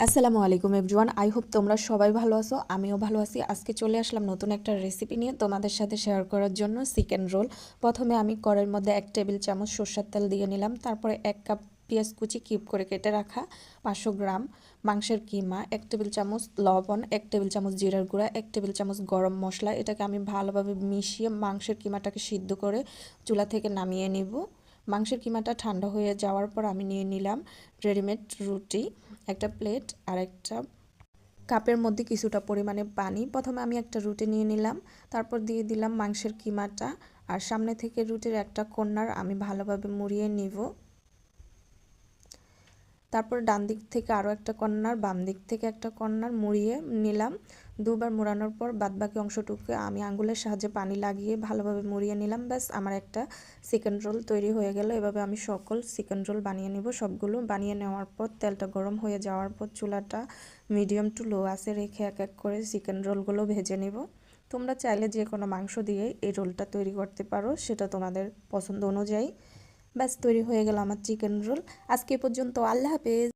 আসসালামু আলাইকুম everyone, I hope তোমরা সবাই ভালো আছো। আমিও ভালো আছি। আজকে চলে আসলাম নতুন একটা রেসিপি নিয়ে তোমাদের সাথে শেয়ার করার জন্য। Chicken roll. প্রথমে আমি কড়াইয়ের মধ্যে 1 টেবিল চামচ সরষের তেল দিয়ে নিলাম। তারপরে 1 কাপ পেঁয়াজ কুচি কিউব করে কেটে রাখা, 500 গ্রাম মাংসের কিমা, 1 টেবিল চামচ লবণ, 1 টেবিল চামচ জিরার গুঁড়া, 1 টেবিল চামচ গরম মশলা। এটাকে আমি ভালোভাবে মিশিয়ে মাংসের কিমাটাকে সিদ্ধ করে চুলা থেকে নামিয়ে নিব। মাংসের কিমাটা ঠান্ডা হয়ে যাওয়ার পর আমি নিয়ে নিলাম রেডিমেড রুটি, একটা প্লেট আর একটা কাপের মধ্যে কিছুটা পরিমাণে পানি। প্রথমে আমি একটা রুটি নিয়ে নিলাম, তারপর দিয়ে দিলাম মাংসের কিমাটা, আর সামনে থেকে রুটির একটা কর্নার আমি ভালোভাবে মুড়িয়ে নিব। তারপর ডান দিক থেকে আরও একটা কর্নার, বাম দিক থেকে একটা কর্নার মুড়িয়ে নিলাম। দুবার মোড়ানোর পর বাদবাকি অংশটুকু আমি আঙ্গুলের সাহায্যে পানি লাগিয়ে ভালোভাবে মুড়িয়ে নিলাম। ব্যাস, আমার একটা চিকেন রোল তৈরি হয়ে গেল। এভাবে আমি সকল চিকেন রোল বানিয়ে নিব। সবগুলো বানিয়ে নেওয়ার পর তেলটা গরম হয়ে যাওয়ার পর চুলাটা মিডিয়াম টু লো আঁচে রেখে এক এক করে চিকেন রোলগুলো ভেজে নেব। তোমরা চাইলে যে কোনো মাংস দিয়ে এই রোলটা তৈরি করতে পারো, সেটা তোমাদের পছন্দ অনুযায়ী। ব্যাস, তৈরি হয়ে গেল আমার চিকেন রোল। আজকে পর্যন্ত, আল্লাহ হাফেজ।